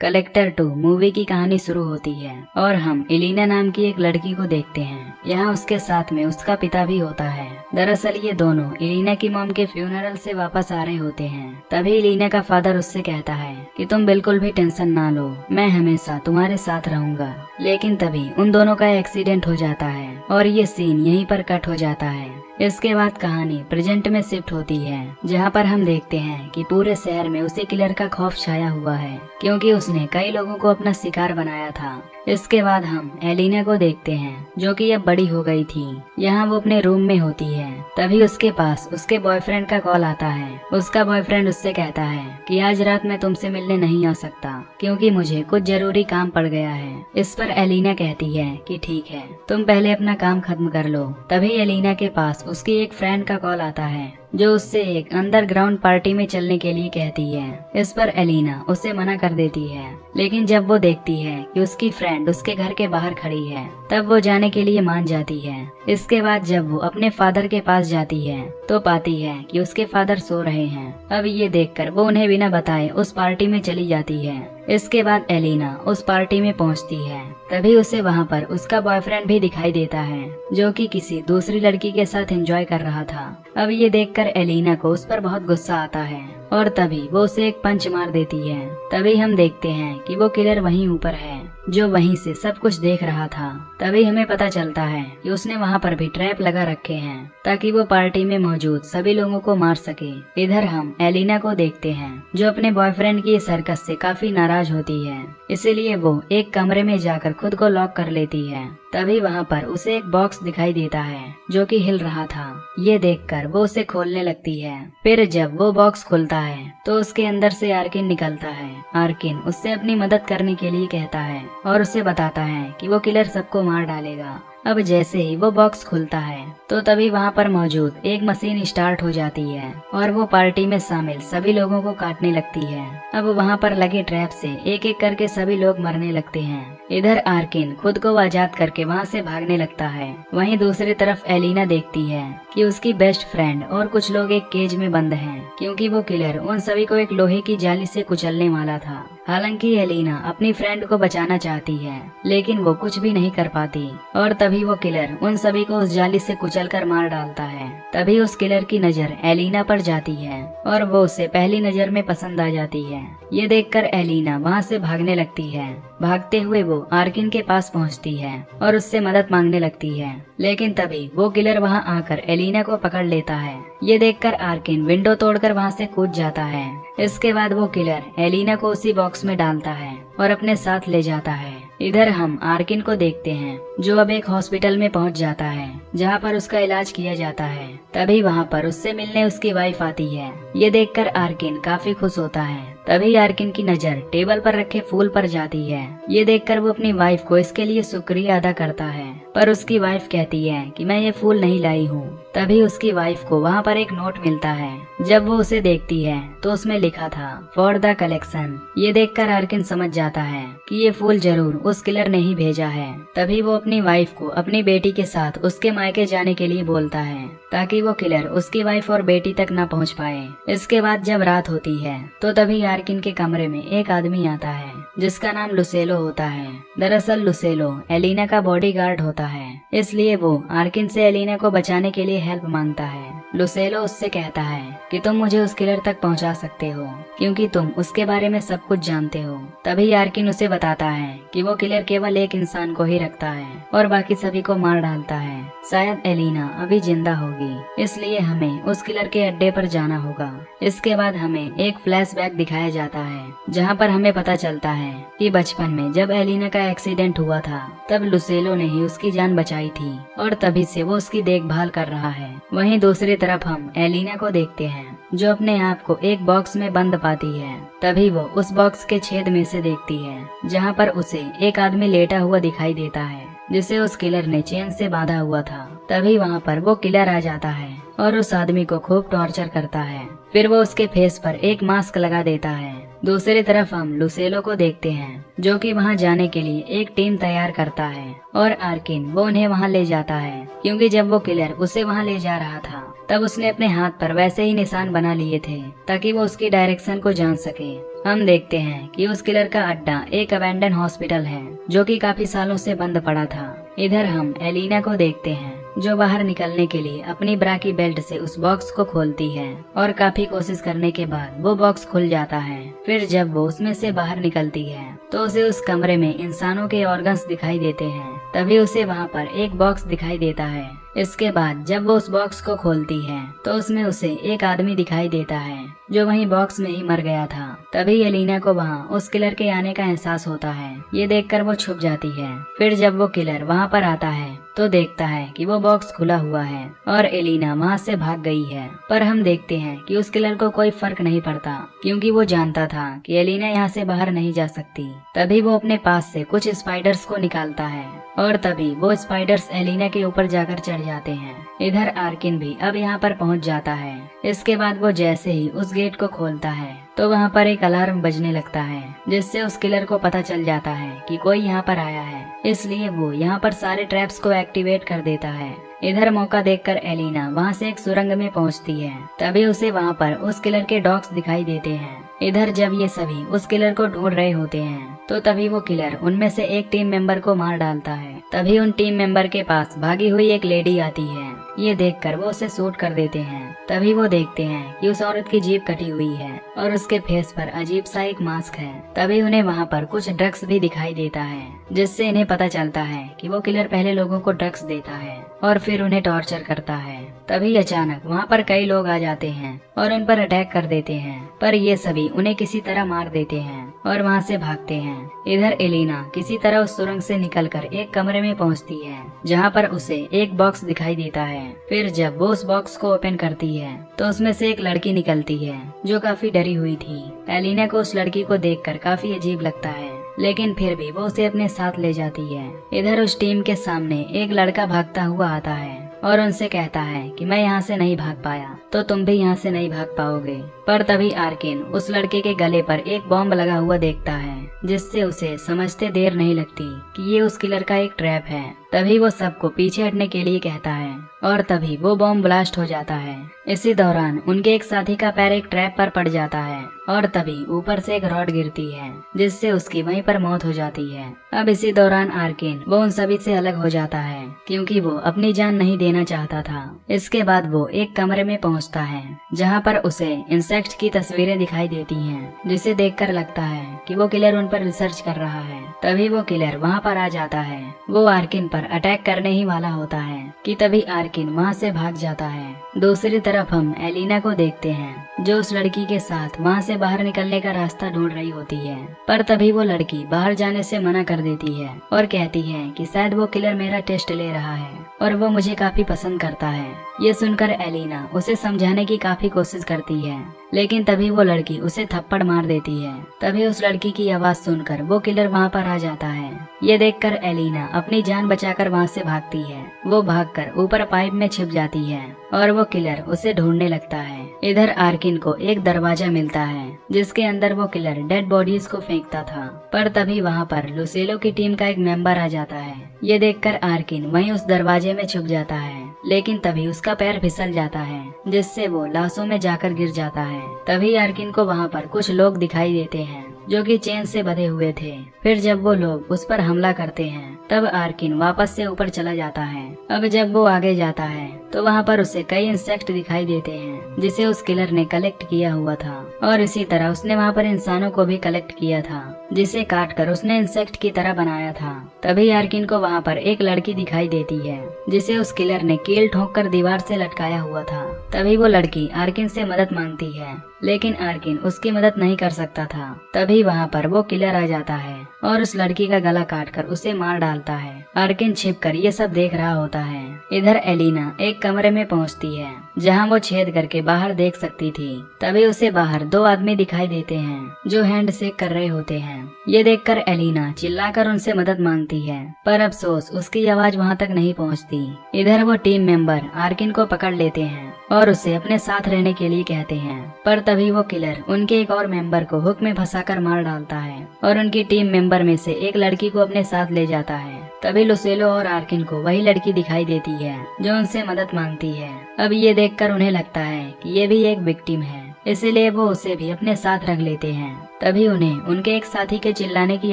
Collector 2 movie की कहानी शुरू होती है और हम एलिना नाम की एक लड़की को देखते हैं। यहाँ उसके साथ में उसका पिता भी होता है। दरअसल ये दोनों एलिना की मॉम के फ्यूनरल से वापस आ रहे होते हैं। तभी एलिना का फादर उससे कहता है कि तुम बिल्कुल भी टेंशन ना लो, मैं हमेशा तुम्हारे साथ रहूंगा। लेकिन तभी उन दोनों का एक्सीडेंट हो जाता है और ये सीन यहीं पर कट हो जाता है। इसके बाद कहानी प्रेजेंट में शिफ्ट होती है, जहाँ पर हम देखते हैं कि पूरे शहर में उसी किलर का खौफ छाया हुआ है, क्योंकि उसने कई लोगों को अपना शिकार बनाया था। इसके बाद हम एलिना को देखते हैं, जो कि अब बड़ी हो गई थी। यहाँ वो अपने रूम में होती है। तभी उसके पास उसके बॉयफ्रेंड का कॉल आता है। उसका बॉयफ्रेंड उससे कहता है कि आज रात मैं तुमसे मिलने नहीं आ सकता, क्योंकि मुझे कुछ जरूरी काम पड़ गया है। इस पर एलिना कहती है कि ठीक है, तुम पहले अपना काम खत्म कर लो। तभी एलिना के पास उसकी एक फ्रेंड का कॉल आता है, जो उससे एक अंडरग्राउंड पार्टी में चलने के लिए कहती है। इस पर एलिना उसे मना कर देती है, लेकिन जब वो देखती है कि उसकी फ्रेंड उसके घर के बाहर खड़ी है, तब वो जाने के लिए मान जाती है। इसके बाद जब वो अपने फादर के पास जाती है तो पाती है कि उसके फादर सो रहे हैं। अब ये देखकर वो उन्हें बिना बताए उस पार्टी में चली जाती है। इसके बाद एलिना उस पार्टी में पहुंचती है। तभी उसे वहां पर उसका बॉयफ्रेंड भी दिखाई देता है, जो कि किसी दूसरी लड़की के साथ एंजॉय कर रहा था। अब ये देखकर एलिना को उस पर बहुत गुस्सा आता है और तभी वो उसे एक पंच मार देती है। तभी हम देखते हैं कि वो किलर वहीं ऊपर है, जो वहीं से सब कुछ देख रहा था। तभी हमें पता चलता है कि उसने वहां पर भी ट्रैप लगा रखे हैं, ताकि वो पार्टी में मौजूद सभी लोगों को मार सके। इधर हम एलिना को देखते हैं, जो अपने बॉयफ्रेंड की इस हरकत से काफी नाराज होती है। इसीलिए वो एक कमरे में जाकर खुद को लॉक कर लेती है। तभी वहाँ पर उसे एक बॉक्स दिखाई देता है, जो कि हिल रहा था। ये देखकर वो उसे खोलने लगती है। फिर जब वो बॉक्स खुलता है तो उसके अंदर से आर्किन निकलता है। आर्किन उससे अपनी मदद करने के लिए कहता है और उसे बताता है कि वो किलर सबको मार डालेगा। अब जैसे ही वो बॉक्स खुलता है तो तभी वहाँ पर मौजूद एक मशीन स्टार्ट हो जाती है और वो पार्टी में शामिल सभी लोगों को काटने लगती है। अब वहाँ पर लगे ट्रैप से एक एक करके सभी लोग मरने लगते हैं। इधर आर्किन खुद को आजाद करके वहाँ से भागने लगता है। वहीं दूसरी तरफ एलिना देखती है कि उसकी बेस्ट फ्रेंड और कुछ लोग एक केज में बंद हैं, क्योंकि वो किलर उन सभी को एक लोहे की जाली से कुचलने वाला था। हालांकि एलिना अपनी फ्रेंड को बचाना चाहती है, लेकिन वो कुछ भी नहीं कर पाती और तभी वो किलर उन सभी को उस जाली से कुचलकर मार डालता है। तभी उस किलर की नजर एलिना पर जाती है और वो उसे पहली नजर में पसंद आ जाती है। ये देखकर एलिना वहाँ से भागने लगती है। भागते हुए वो आर्किन के पास पहुँचती है और उससे मदद मांगने लगती है, लेकिन तभी वो किलर वहाँ आकर एलिना को पकड़ लेता है। ये देखकर आर्किन विंडो तोड़कर वहाँ से कूद जाता है। इसके बाद वो किलर एलिना को उसी बॉक्स में डालता है और अपने साथ ले जाता है। इधर हम आर्किन को देखते हैं, जो अब एक हॉस्पिटल में पहुंच जाता है, जहां पर उसका इलाज किया जाता है। तभी वहां पर उससे मिलने उसकी वाइफ आती है। ये देखकर आर्किन काफी खुश होता है। तभी आर्किन की नजर टेबल पर रखे फूल पर जाती है। ये देखकर वो अपनी वाइफ को इसके लिए शुक्रिया अदा करता है, पर उसकी वाइफ कहती है कि मैं ये फूल नहीं लाई हूँ। तभी उसकी वाइफ को वहाँ पर एक नोट मिलता है। जब वो उसे देखती है तो उसमें लिखा था फॉर द कलेक्शन। ये देखकर आर्किन समझ जाता है कि ये फूल जरूर उस किलर ने ही भेजा है। तभी वो अपनी वाइफ को अपनी बेटी के साथ उसके मायके जाने के लिए बोलता है, ताकि वो किलर उसकी वाइफ और बेटी तक न पहुंच पाए। इसके बाद जब रात होती है तो तभी आर्किन के कमरे में एक आदमी आता है, जिसका नाम लुसेलो होता है। दरअसल लुसेलो एलिना का बॉडीगार्ड होता है, इसलिए वो आर्किन से एलिना को बचाने के लिए हेल्प मांगता है। लुसेलो उससे कहता है कि तुम मुझे उस किलर तक पहुंचा सकते हो, क्योंकि तुम उसके बारे में सब कुछ जानते हो। तभी आर्किन उसे बताता है कि वो किलर केवल एक इंसान को ही रखता है और बाकी सभी को मार डालता है। शायद एलिना अभी जिंदा होगी, इसलिए हमें उस किलर के अड्डे पर जाना होगा। इसके बाद हमें एक फ्लैशबैक दिखाया जाता है, जहाँ पर हमें पता चलता है कि बचपन में जब एलिना का एक्सीडेंट हुआ था, तब लुसेलो ने ही उसकी जान बचाई थी और तभी से वो उसकी देखभाल कर रहा है। वहीं दूसरी तरफ हम एलिना को देखते हैं, जो अपने आप को एक बॉक्स में बंद पाती है। तभी वो उस बॉक्स के छेद में से देखती है, जहाँ पर उसे एक आदमी लेटा हुआ दिखाई देता है, जिसे उस किलर ने चेन से बांधा हुआ था। तभी वहाँ पर वो किलर आ जाता है और उस आदमी को खूब टॉर्चर करता है। फिर वो उसके फेस पर एक मास्क लगा देता है दूसरी तरफ हम लुसेलो को देखते हैं जो कि वहां जाने के लिए एक टीम तैयार करता है और आर्किन वो उन्हें वहां ले जाता है, क्योंकि जब वो किलर उसे वहां ले जा रहा था तब उसने अपने हाथ पर वैसे ही निशान बना लिए थे ताकि वो उसकी डायरेक्शन को जान सके। हम देखते हैं कि उस किलर का अड्डा एक अबैंडन हॉस्पिटल है जो कि काफी सालों से बंद पड़ा था। इधर हम एलिना को देखते हैं जो बाहर निकलने के लिए अपनी ब्रा की बेल्ट से उस बॉक्स को खोलती है और काफी कोशिश करने के बाद वो बॉक्स खुल जाता है। फिर जब वो उसमें से बाहर निकलती है तो उसे उस कमरे में इंसानों के ऑर्गन्स दिखाई देते हैं। तभी उसे वहाँ पर एक बॉक्स दिखाई देता है। इसके बाद जब वो उस बॉक्स को खोलती है तो उसमें उसे एक आदमी दिखाई देता है जो वहीं बॉक्स में ही मर गया था। तभी एलिना को वहाँ उस किलर के आने का एहसास होता है। ये देखकर वो छुप जाती है। फिर जब वो किलर वहाँ पर आता है तो देखता है कि वो बॉक्स खुला हुआ है और एलिना वहाँ से भाग गई है। पर हम देखते हैं कि उस किलर को कोई फर्क नहीं पड़ता क्योंकि वो जानता था कि एलिना यहाँ से बाहर नहीं जा सकती। तभी वो अपने पास से कुछ स्पाइडर्स को निकालता है और तभी वो स्पाइडर्स एलिना के ऊपर जाकर चढ़ जाते हैं। इधर आर्किन भी अब यहाँ पर पहुँच जाता है। इसके बाद वो जैसे ही उस गेट को खोलता है तो वहाँ पर एक अलार्म बजने लगता है जिससे उस किलर को पता चल जाता है कि कोई यहाँ पर आया है। इसलिए वो यहाँ पर सारे ट्रैप्स को एक्टिवेट कर देता है। इधर मौका देखकर एलिना वहाँ से एक सुरंग में पहुँचती है। तभी उसे वहाँ पर उस किलर के डॉग्स दिखाई देते हैं। इधर जब ये सभी उस किलर को ढूंढ रहे होते हैं तो तभी वो किलर उनमें से एक टीम मेंबर को मार डालता है। तभी उन टीम मेंबर के पास भागी हुई एक लेडी आती है। ये देखकर वो उसे शूट कर देते हैं। तभी वो देखते हैं कि उस औरत की जीभ कटी हुई है और उसके फेस पर अजीब सा एक मास्क है। तभी उन्हें वहाँ पर कुछ ड्रग्स भी दिखाई देता है जिससे इन्हें पता चलता है कि वो किलर पहले लोगों को ड्रग्स देता है और फिर उन्हें टॉर्चर करता है। तभी अचानक वहाँ पर कई लोग आ जाते हैं और उन पर अटैक कर देते हैं, पर ये सभी उन्हें किसी तरह मार देते हैं और वहाँ से भागते हैं। इधर एलिना किसी तरह उस सुरंग से निकलकर एक कमरे में पहुँचती है जहाँ पर उसे एक बॉक्स दिखाई देता है। फिर जब वो उस बॉक्स को ओपन करती है तो उसमें से एक लड़की निकलती है जो काफी डरी हुई थी। एलिना को उस लड़की को देखकर काफी अजीब लगता है, लेकिन फिर भी वो उसे अपने साथ ले जाती है। इधर उस टीम के सामने एक लड़का भागता हुआ आता है और उनसे कहता है कि मैं यहाँ से नहीं भाग पाया तो तुम भी यहाँ से नहीं भाग पाओगे। पर तभी आर्किन उस लड़के के गले पर एक बॉम्ब लगा हुआ देखता है जिससे उसे समझते देर नहीं लगती कि ये उस किलर का एक ट्रैप है। तभी वो सबको पीछे हटने के लिए कहता है और तभी वो बॉम्ब ब्लास्ट हो जाता है। इसी दौरान उनके एक साथी का पैर एक ट्रैप पर पड़ जाता है और तभी ऊपर से एक रॉड गिरती है जिससे उसकी वहीं पर मौत हो जाती है। अब इसी दौरान आर्किन वो उन सभी से अलग हो जाता है क्योंकि वो अपनी जान नहीं देना चाहता था। इसके बाद वो एक कमरे में पहुंचता है जहां पर उसे इंसेक्ट की तस्वीरें दिखाई देती हैं जिसे देखकर लगता है कि वो किलर उन पर रिसर्च कर रहा है। तभी वो किलर वहां पर आ जाता है। वो आर्किन पर अटैक करने ही वाला होता है कि तभी आर्किन वहां से भाग जाता है। दूसरी तरफ हम एलिना को देखते हैं जो उस लड़की के साथ वहां से बाहर निकलने का रास्ता ढूंढ रही होती है, पर तभी वो लड़की बाहर जाने से मना कर देती है और कहती है कि शायद वो किलर मेरा टेस्ट ले रहा है और वो मुझे काफी पसंद करता है। ये सुनकर एलिना उसे समझाने की काफी कोशिश करती है, लेकिन तभी वो लड़की उसे थप्पड़ मार देती है। तभी उस लड़की की आवाज सुनकर वो किलर वहाँ पर आ जाता है। ये देखकर एलिना अपनी जान बचाकर वहाँ से भागती है। वो भागकर ऊपर पाइप में छिप जाती है और वो किलर उसे ढूंढने लगता है। इधर आर्किन को एक दरवाजा मिलता है जिसके अंदर वो किलर डेड बॉडीज को फेंकता था, पर तभी वहाँ पर लुसेलो की टीम का एक मेंबर आ जाता है। ये देखकर आर्किन वहीं उस दरवाजे में छुप जाता है, लेकिन तभी उसका पैर फिसल जाता है जिससे वो लाशों में जाकर गिर जाता है। तभी आर्किन को वहाँ पर कुछ लोग दिखाई देते हैं जो कि चेन से बंधे हुए थे। फिर जब वो लोग उस पर हमला करते हैं तब आर्किन वापस से ऊपर चला जाता है। अब जब वो आगे जाता है तो वहाँ पर उसे कई इंसेक्ट दिखाई देते हैं जिसे उस किलर ने कलेक्ट किया हुआ था, और इसी तरह उसने वहाँ पर इंसानों को भी कलेक्ट किया था जिसे काट कर उसने इंसेक्ट की तरह बनाया था। तभी आर्किन को वहाँ पर एक लड़की दिखाई देती है जिसे उस किलर ने कील ठोक कर दीवार से लटकाया हुआ था। तभी वो लड़की आर्किन से मदद मांगती है, लेकिन आर्किन उसकी मदद नहीं कर सकता था। तभी वहाँ पर वो किलर आ जाता है और उस लड़की का गला काटकर उसे मार डालता है। आर्किन छिपकर ये सब देख रहा होता है। इधर एलिना एक कमरे में पहुँचती है जहाँ वो छेद करके बाहर देख सकती थी। तभी उसे बाहर दो आदमी दिखाई देते हैं जो हैंड शेक कर रहे होते हैं। ये देखकर एलिना चिल्लाकर उनसे मदद मांगती है, पर अफसोस उसकी आवाज वहाँ तक नहीं पहुँचती। इधर वो टीम मेंबर आर्किन को पकड़ लेते हैं और उसे अपने साथ रहने के लिए कहते हैं, पर तभी वो किलर उनके एक और मेंबर को हुक में फंसाकर मार डालता है और उनकी टीम मेंबर में से एक लड़की को अपने साथ ले जाता है। तभी लुसेलो और आर्किन को वही लड़की दिखाई देती है जो उनसे मदद मांगती है। अब ये देखकर उन्हें लगता है कि ये भी एक विक्टिम है, इसलिए वो उसे भी अपने साथ रख लेते हैं। तभी उन्हें उनके एक साथी के चिल्लाने की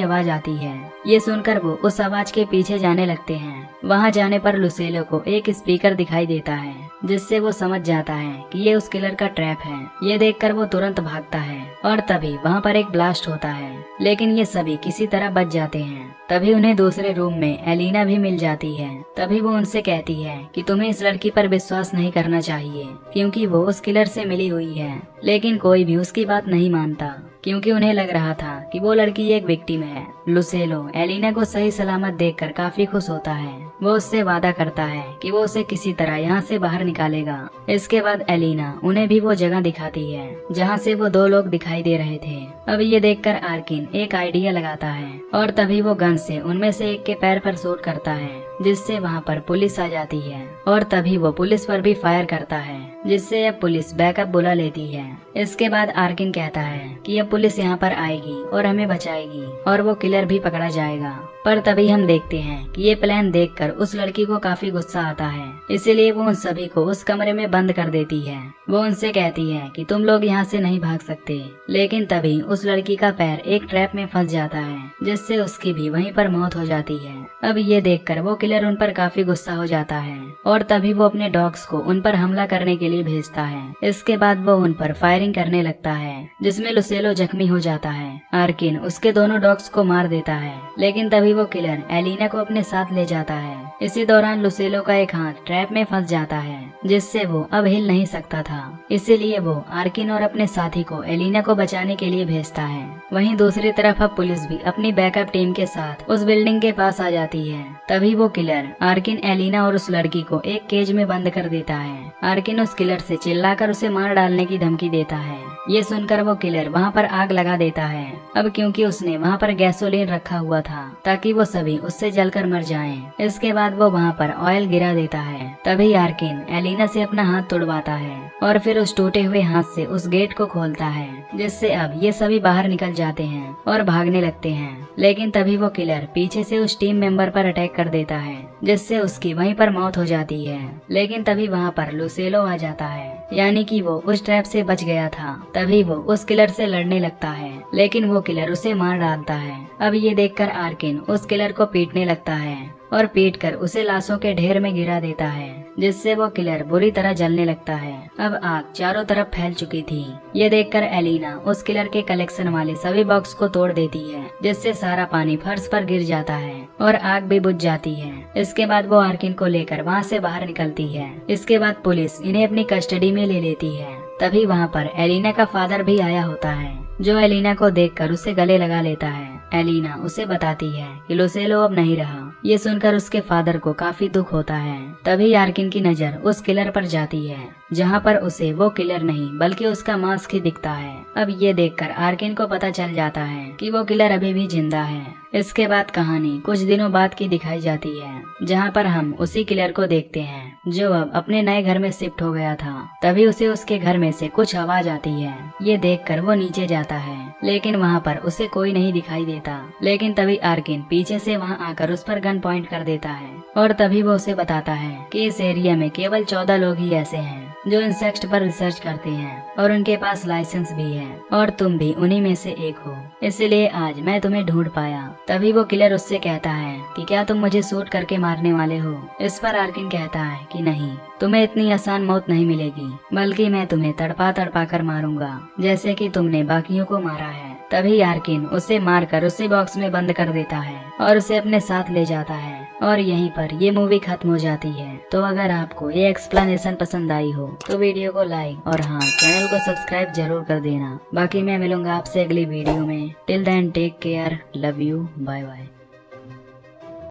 आवाज आती है। ये सुनकर वो उस आवाज के पीछे जाने लगते हैं। वहाँ जाने पर लुसेलो को एक स्पीकर दिखाई देता है, जिससे वो समझ जाता है कि ये उस किलर का ट्रैप है। ये देखकर वो तुरंत भागता है और तभी वहाँ पर एक ब्लास्ट होता है, लेकिन ये सभी किसी तरह बच जाते हैं। तभी उन्हें दूसरे रूम में एलिना भी मिल जाती है। तभी वो उनसे कहती है कि तुम्हें इस लड़की पर विश्वास नहीं करना चाहिए, क्योंकि वो उस किलर से मिली हुई है। लेकिन कोई भी उसकी बात नहीं मानता, क्योंकि उन्हें लग रहा था कि वो लड़की एक विक्टिम है। लुसेलो एलिना को सही सलामत देखकर काफी खुश होता है। वो उससे वादा करता है कि वो उसे किसी तरह यहाँ से बाहर निकालेगा। इसके बाद एलिना उन्हें भी वो जगह दिखाती है जहाँ से वो दो लोग दिखाई दे रहे थे। अब ये देखकर आर्किन एक आइडिया लगाता है और तभी वो गन से उनमें से एक के पैर पर शूट करता है, जिससे वहाँ पर पुलिस आ जाती है और तभी वो पुलिस पर भी फायर करता है, जिससे अब पुलिस बैकअप बुला लेती है। इसके बाद आर्किन कहता है कि अब पुलिस यहाँ पर आएगी और हमें बचाएगी और वो किलर भी पकड़ा जाएगा। पर तभी हम देखते हैं कि ये प्लान देखकर उस लड़की को काफी गुस्सा आता है, इसीलिए वो उन सभी को उस कमरे में बंद कर देती है। वो उनसे कहती है कि तुम लोग यहाँ से नहीं भाग सकते, लेकिन तभी उस लड़की का पैर एक ट्रैप में फंस जाता है, जिससे उसकी भी वहीं पर मौत हो जाती है। अब ये देखकर वो किलर उन पर काफी गुस्सा हो जाता है और तभी वो अपने डॉग्स को उन पर हमला करने के लिए भेजता है। इसके बाद वो उन पर फायरिंग करने लगता है, जिसमें लुसेलो जख्मी हो जाता है। आर्किन उसके दोनों डॉग्स को मार देता है, लेकिन तभी वो किलर एलिना को अपने साथ ले जाता है। इसी दौरान लुसेलो का एक हाथ ट्रैप में फंस जाता है, जिससे वो अब हिल नहीं सकता था। इसीलिए वो आर्किन और अपने साथी को एलिना को बचाने के लिए भेजता है। वहीं दूसरी तरफ अब पुलिस भी अपनी बैकअप टीम के साथ उस बिल्डिंग के पास आ जाती है। तभी वो किलर आर्किन, एलिना और उस लड़की को एक केज में बंद कर देता है। आर्किन उस किलर से चिल्लाकर उसे मार डालने की धमकी देता है। ये सुनकर वो किलर वहाँ पर आग लगा देता है। अब क्योंकि उसने वहाँ पर गैसोलीन रखा हुआ था ताकि वो सभी उससे जलकर मर जाएं। इसके बाद वो वहाँ पर ऑयल गिरा देता है। तभी आर्किन एलिना से अपना हाथ तोड़वाता है और फिर उस टूटे हुए हाथ से उस गेट को खोलता है, जिससे अब ये सभी बाहर निकल जाते हैं और भागने लगते हैं। लेकिन तभी वो किलर पीछे से उस टीम मेंबर पर अटैक कर देता है, जिससे उसकी वहीं पर मौत हो जाती है। लेकिन तभी वहाँ पर लुसेलो आ जाता है, यानी कि वो उस ट्रैप से बच गया था। तभी वो उस किलर से लड़ने लगता है, लेकिन वो किलर उसे मार डालता है। अब ये देखकर आर्किन उस किलर को पीटने लगता है और पीटकर उसे लाशों के ढेर में गिरा देता है, जिससे वो किलर बुरी तरह जलने लगता है। अब आग चारों तरफ फैल चुकी थी। ये देखकर एलिना उस किलर के कलेक्शन वाले सभी बॉक्स को तोड़ देती है, जिससे सारा पानी फर्श पर गिर जाता है और आग भी बुझ जाती है। इसके बाद वो आर्किन को लेकर वहाँ से बाहर निकलती है। इसके बाद पुलिस इन्हें अपनी कस्टडी में ले लेती है। तभी वहाँ पर एलिना का फादर भी आया होता है, जो एलिना को देखकर उसे गले लगा लेता है। एलिना उसे बताती है कि लुसेलो अब नहीं रहा। ये सुनकर उसके फादर को काफी दुख होता है। तभी आर्किन की नजर उस किलर पर जाती है, जहाँ पर उसे वो किलर नहीं बल्कि उसका मास्क ही दिखता है। अब ये देखकर आर्किन को पता चल जाता है कि वो किलर अभी भी जिंदा है। इसके बाद कहानी कुछ दिनों बाद की दिखाई जाती है, जहाँ पर हम उसी किलर को देखते हैं जो अब अपने नए घर में शिफ्ट हो गया था। तभी उसे उसके घर में से कुछ आवाज आती है। ये देखकर वो नीचे जाता है, लेकिन वहाँ पर उसे कोई नहीं दिखाई देता। लेकिन तभी आर्किन पीछे से वहाँ आकर उस पर गन पॉइंट कर देता है और तभी वो उसे बताता है कि इस एरिया में केवल 14 लोग ही ऐसे हैं जो इंसेक्ट पर रिसर्च करते हैं और उनके पास लाइसेंस भी है, और तुम भी उन्हीं में से एक हो, इसलिए आज मैं तुम्हें ढूंढ पाया। तभी वो किलर उससे कहता है कि क्या तुम मुझे शूट करके मारने वाले हो। इस पर आर्किन कहता है कि नहीं, तुम्हें इतनी आसान मौत नहीं मिलेगी, बल्कि मैं तुम्हें तड़पा तड़पा कर मारूंगा, जैसे कि तुमने बाकियों को मारा है। तभी आर्किन उसे मारकर उसे बॉक्स में बंद कर देता है और उसे अपने साथ ले जाता है, और यहीं पर ये मूवी खत्म हो जाती है। तो अगर आपको ये एक्सप्लेनेशन पसंद आई हो तो वीडियो को लाइक और हाँ, चैनल को सब्सक्राइब जरूर कर देना। बाकी मैं मिलूंगा आपसे अगली वीडियो में। Till then take care, love you, bye bye.